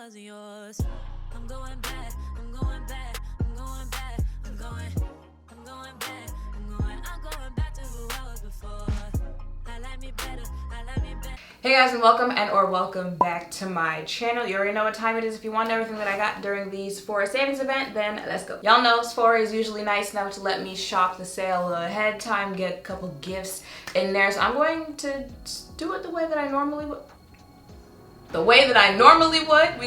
wasn't yours. I'm going back, I'm going back, I'm going back, I'm going back, I'm going back to who I was before. I like me better, I like me better. Hey guys, and welcome back to my channel. You already know what time it is. If you want everything that I got during the Sephora savings event, then let's go. Y'all know Sephora is usually nice enough to let me shop the sale ahead of time, get a couple gifts in there. So I'm going to do it the way that I normally would. We're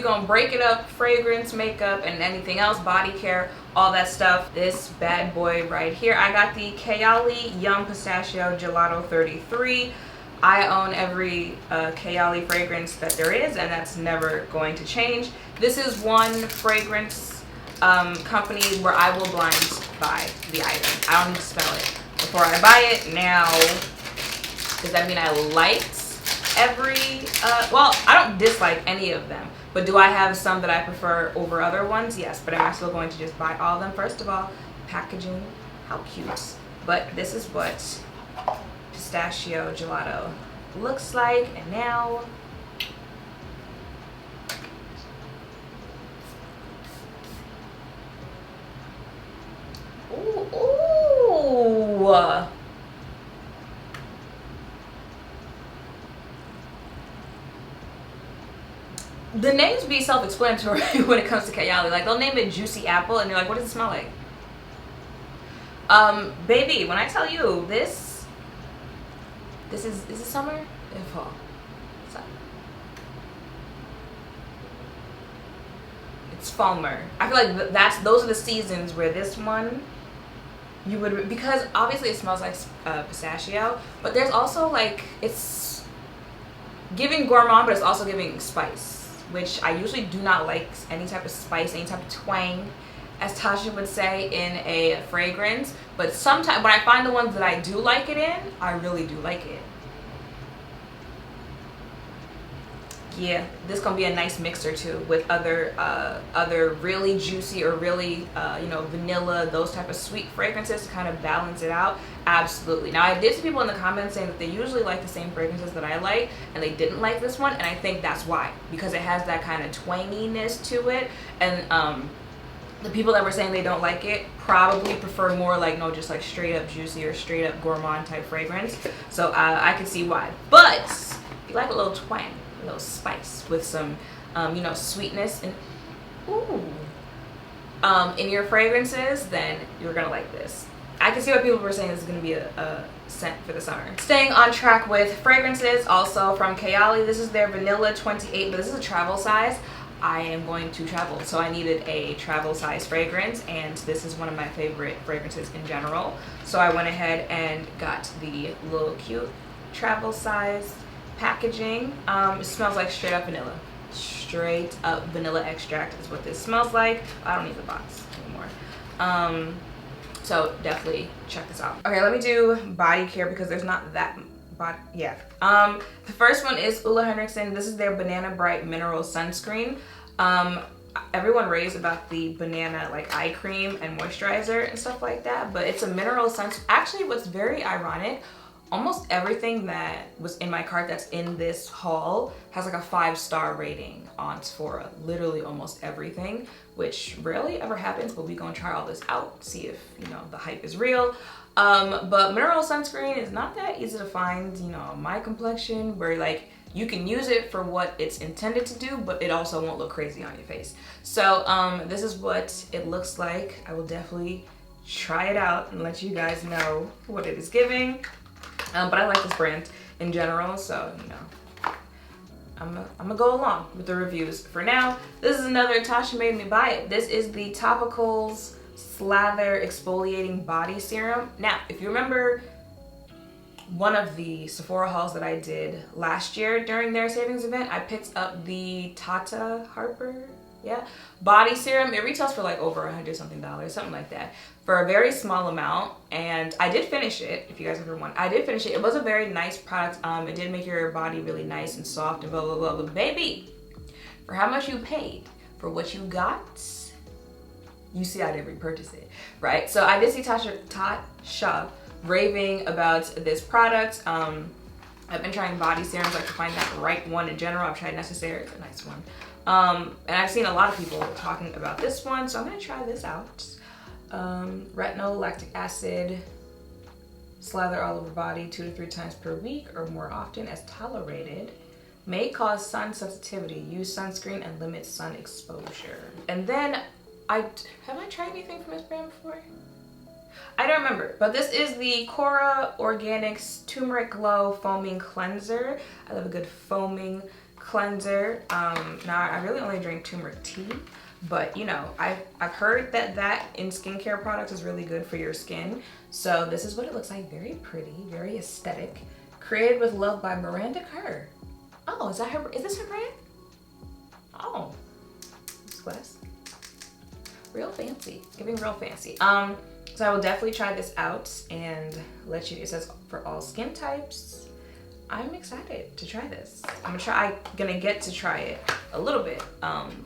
gonna break it up: fragrance, makeup, and anything else, body care, all that stuff. This bad boy right here, I got the BeautyYummy Pistachio Gelato 33. I own every Kayali fragrance that there is, and that's never going to change. This is one fragrance company where I will blind buy the item. I don't need to smell it before I buy it. Now, does that mean I liked every well, I don't dislike any of them, but do I have some that I prefer over other ones? Yes. But am I still going to just buy all of them? First of all, packaging, how cute. But this is what Pistachio Gelato looks like. And now ooh. The names be self-explanatory when it comes to Kayali. Like, they'll name it Juicy Apple, and you're like, what does it smell like? Baby, when I tell you this is it summer? Or fall? It's Falmer. I feel like those are the seasons where this one you would, because obviously it smells like pistachio, but there's also like, it's giving gourmand, but it's also giving spice, which I usually do not like any type of spice, any type of twang, as Tasha would say, in a fragrance. But sometimes when I find the ones that I do like it in, I really do like it. Yeah, this gonna be a nice mixer too with other really juicy or really you know, vanilla, those type of sweet fragrances to kind of balance it out. Absolutely. Now, I did see people in the comments saying that they usually like the same fragrances that I like, and they didn't like this one, and I think that's why, because it has that kind of twanginess to it. And the people that were saying they don't like it probably prefer more like, no, just like straight up juicy or straight up gourmand type fragrance. So I can see why. But if you like a little twang, a little spice with some you know, sweetness and in your fragrances, then you're gonna like this. I can see why people were saying this is gonna be a scent for the summer. Staying on track with fragrances, also from Kayali, this is their Vanilla 28, but this is a travel size. I am going to travel, so I needed a travel size fragrance, and this is one of my favorite fragrances in general. So I went ahead and got the little cute travel size packaging. It smells like straight up vanilla. Straight up vanilla extract is what this smells like. I don't need the box anymore. So definitely check this out. Okay, let me do body care because there's not that body. Yeah. The first one is Ulla Henriksen. This is their Banana Bright Mineral Sunscreen. Everyone raves about the banana like eye cream and moisturizer and stuff like that, but it's a mineral sunscreen. Actually, what's very ironic, almost everything that was in my cart that's in this haul has like a 5-star rating on Sephora. Literally almost everything, which rarely ever happens, but we gonna try all this out, see if, you know, the hype is real. But mineral sunscreen is not that easy to find, you know, my complexion, where like you can use it for what it's intended to do, but it also won't look crazy on your face. So this is what it looks like. I will definitely try it out and let you guys know what it is giving. But I like this brand in general, so, you know, I'm gonna go along with the reviews for now. This is another Tasha made me buy it. This is the Topicals Slather Exfoliating Body Serum. Now, if you remember one of the Sephora hauls that I did last year during their savings event, I picked up the Tata Harper, yeah, body serum. It retails for like over $100 something, something like that, for a very small amount. And I did finish it. If you guys ever want, I did finish it. It was a very nice product. It did make your body really nice and soft and blah blah blah. But baby, for how much you paid for what you got, you see I didn't repurchase it, right? So I did see Tasha raving about this product. I've been trying body serums, like to find that right one in general. I've tried Necessaire, it's a nice one. And I've seen a lot of people talking about this one, so I'm gonna try this out. Retinol, lactic acid, slather all over body 2 to 3 times per week or more often as tolerated. May cause sun sensitivity. Use sunscreen and limit sun exposure. And then have I tried anything from this brand before? I don't remember, but this is the Cora Organics Turmeric Glow Foaming Cleanser. I love a good foaming cleanser. Now I really only drink turmeric tea, but you know, I've heard that in skincare products is really good for your skin. So this is what it looks like. Very pretty, very aesthetic. Created with love by Miranda Kerr. Oh, is this her brand? Oh, this glass. Real fancy, giving real fancy. So I will definitely try this out and let you, it says for all skin types. I'm excited to try this. I'm gonna get to try it a little bit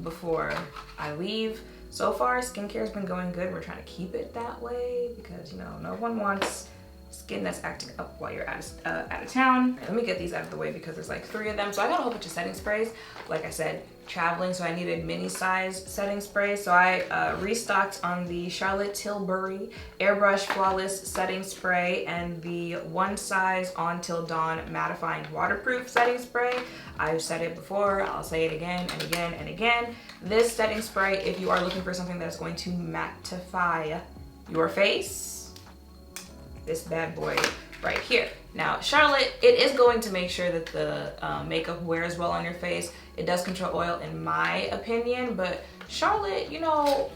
before I leave. So far, skincare has been going good. We're trying to keep it that way because, you know, no one wants skin that's acting up while you're out of town. Let me get these out of the way because there's like 3 of them. So I got a whole bunch of setting sprays. Like I said, traveling, so I needed mini size setting spray. So I restocked on the Charlotte Tilbury Airbrush Flawless Setting Spray and the One Size On Till Dawn Mattifying Waterproof Setting Spray. I've said it before, I'll say it again and again and again. This setting spray, if you are looking for something that's going to mattify your face, this bad boy right here. Now, Charlotte, it is going to make sure that the makeup wears well on your face. It does control oil in my opinion, but Charlotte, you know,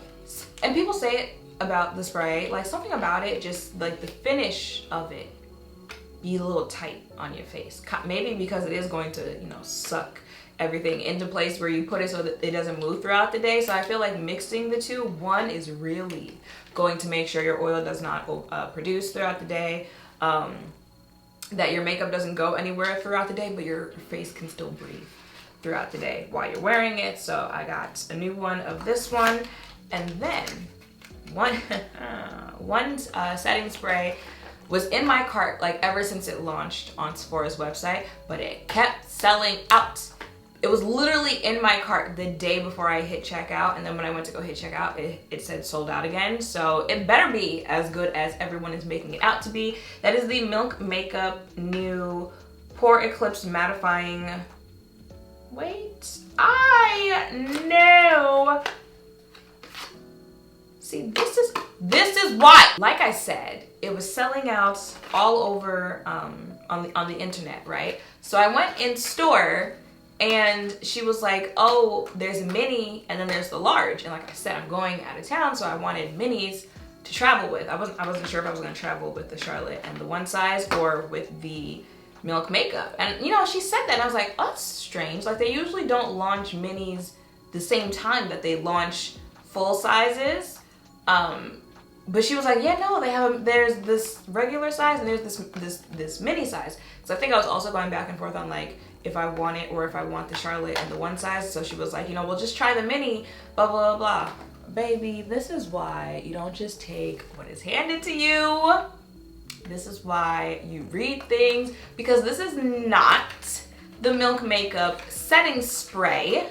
and people say it about the spray, like something about it, just like the finish of it, be a little tight on your face. Maybe because it is going to, you know, suck everything into place where you put it so that it doesn't move throughout the day. So I feel like mixing the two, one is really going to make sure your oil does not produce throughout the day, that your makeup doesn't go anywhere throughout the day, but your face can still breathe throughout the day while you're wearing it. So I got a new one of this one, and then one setting spray was in my cart like ever since it launched on Sephora's website, but it kept selling out. It was literally in my cart the day before I hit checkout, and then when I went to go hit checkout, it said sold out again. So it better be as good as everyone is making it out to be. That is the Milk Makeup new Pore Eclipse Mattifying. Wait, I know. See, this is why. Like I said, it was selling out all over on the internet, right? So I went in store. And she was like, oh, there's a mini and then there's the large. And like I said, I'm going out of town, so I wanted minis to travel with. I wasn't sure if I was gonna travel with the Charlotte and the One Size or with the Milk Makeup. And you know, she said that and I was like, oh, that's strange. Like they usually don't launch minis the same time that they launch full sizes. But she was like, yeah, no, there's this regular size and there's this mini size. So I think I was also going back and forth on like, if I want it or if I want the Charlotte and the One Size. So she was like, you know, we'll just try the mini, blah, blah, blah. Baby, this is why you don't just take what is handed to you. This is why you read things, because this is not the Milk Makeup setting spray.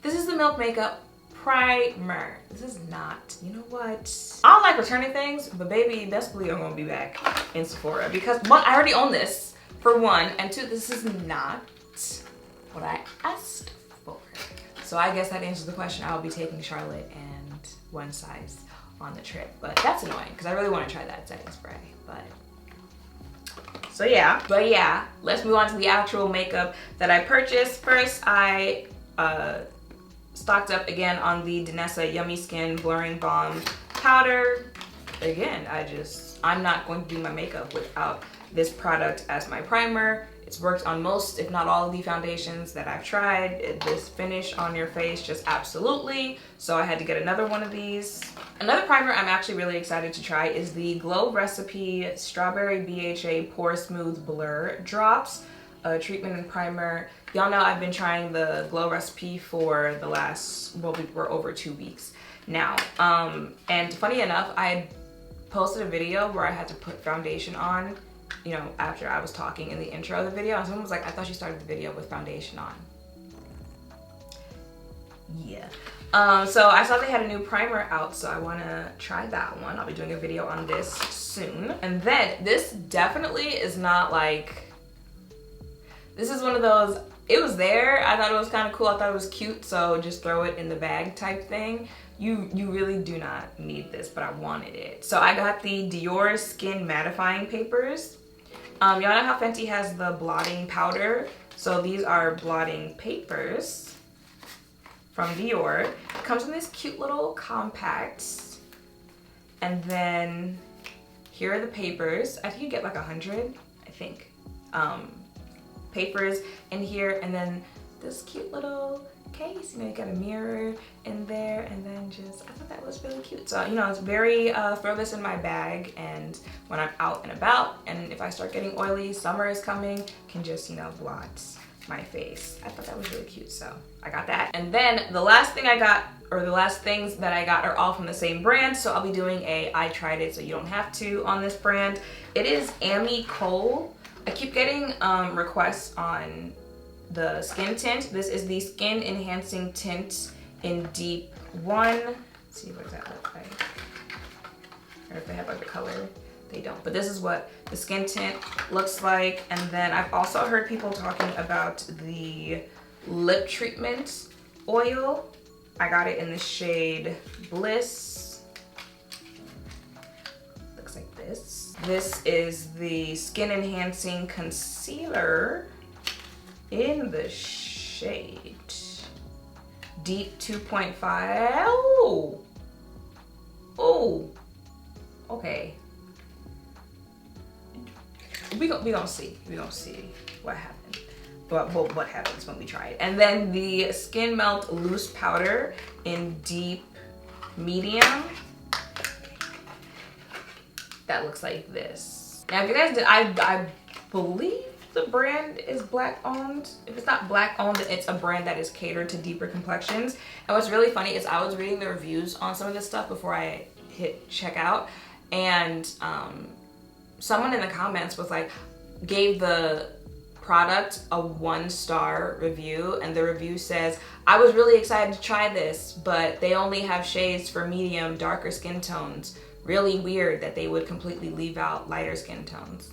This is the Milk Makeup primer. This is not, you know what? I don't like returning things, but baby, best believe I'm gonna be back in Sephora because one, I already own this. For one, and two, this is not what I asked for. So I guess that answers the question. I'll be taking Charlotte and One Size on the trip, but that's annoying because I really want to try that setting spray. But yeah, let's move on to the actual makeup that I purchased. First, I stocked up again on the Danessa Yummy Skin Blurring Balm Powder. Again, I'm not going to do my makeup without this product as my primer. It's worked on most, if not all, of the foundations that I've tried. This finish on your face, just absolutely. So I had to get another one of these. Another primer I'm actually really excited to try is the Glow Recipe Strawberry BHA Pore-Smooth Blur Drops. Treatment and primer. Y'all know I've been trying the Glow Recipe for the last, well, we're over 2 weeks now. And funny enough, I posted a video where I had to put foundation on you know, after I was talking in the intro of the video, and someone was like, I thought you started the video with foundation on. Yeah. So I saw they had a new primer out, so I want to try that one. I'll be doing a video on this soon. And then this definitely is not like, this is one of those, it was there, I thought it was kind of cool, I thought it was cute, so just throw it in the bag type thing. You really do not need this, but I wanted it. So I got the Dior Skin Mattifying Papers. Y'all know how Fenty has the blotting powder? So these are blotting papers from Dior. It comes in this cute little compacts. And then here are the papers. I think you get like 100, I think. Papers in here, and then this cute little case. You know, you got a mirror in there, and then just, I thought that was really cute. So, you know, it's very, throw this in my bag, and when I'm out and about, and if I start getting oily, summer is coming, can just, you know, blot my face. I thought that was really cute, so I got that. And then the last thing I got, or the last things that I got, are all from the same brand, so I'll be doing a I tried it so you don't have to on this brand. It is Amy Cole. I keep getting requests on the skin tint. This is the Skin Enhancing Tint in Deep 1. Let's see what does that look like. Or if they have like the color. They don't. But this is what the skin tint looks like. And then I've also heard people talking about the lip treatment oil. I got it in the shade Bliss. Looks like this. This is the Skin Enhancing Concealer in the shade Deep 2.5. Oh! Oh! Okay. We gonna see. We gonna see what happens. But what happens when we try it. And then the Skin Melt Loose Powder in Deep Medium. That looks like this. Now, if you guys did, I believe the brand is black owned. If it's not black owned, it's a brand that is catered to deeper complexions. And what's really funny is I was reading the reviews on some of this stuff before I hit checkout, and someone in the comments was like, gave the product a 1-star review, and the review says, I was really excited to try this, but they only have shades for medium, darker skin tones. Really weird that they would completely leave out lighter skin tones.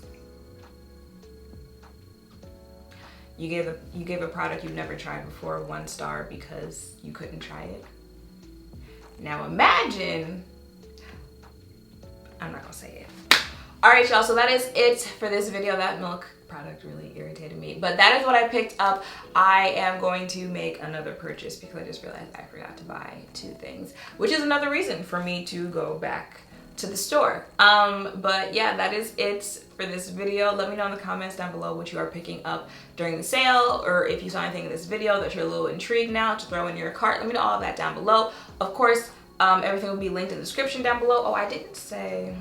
You gave a product you've never tried before 1 star because you couldn't try it. Now imagine, I'm not gonna say it. All right, y'all, so that is it for this video. That milk product really irritated me, but that is what I picked up. I am going to make another purchase because I just realized I forgot to buy 2 things, which is another reason for me to go back to the store. But yeah, that is it for this video. Let me know in the comments down below what you are picking up during the sale, or if you saw anything in this video that you're a little intrigued now to throw in your cart. Let me know all of that down below. Of course, everything will be linked in the description down below. Oh, I didn't say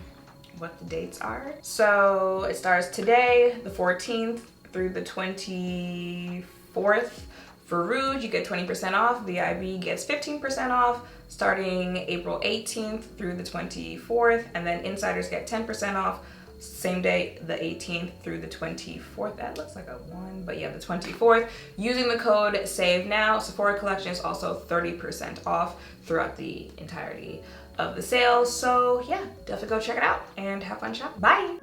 what the dates are. So it starts today, the 14th, through the 24th. For Rouge, you get 20% off. VIB gets 15% off starting April 18th through the 24th. And then Insiders get 10% off same day, the 18th through the 24th. That looks like a 1, but yeah, the 24th. Using the code SAVENOW. Sephora collection is also 30% off throughout the entirety of the sale. So yeah, definitely go check it out and have fun shopping. Bye.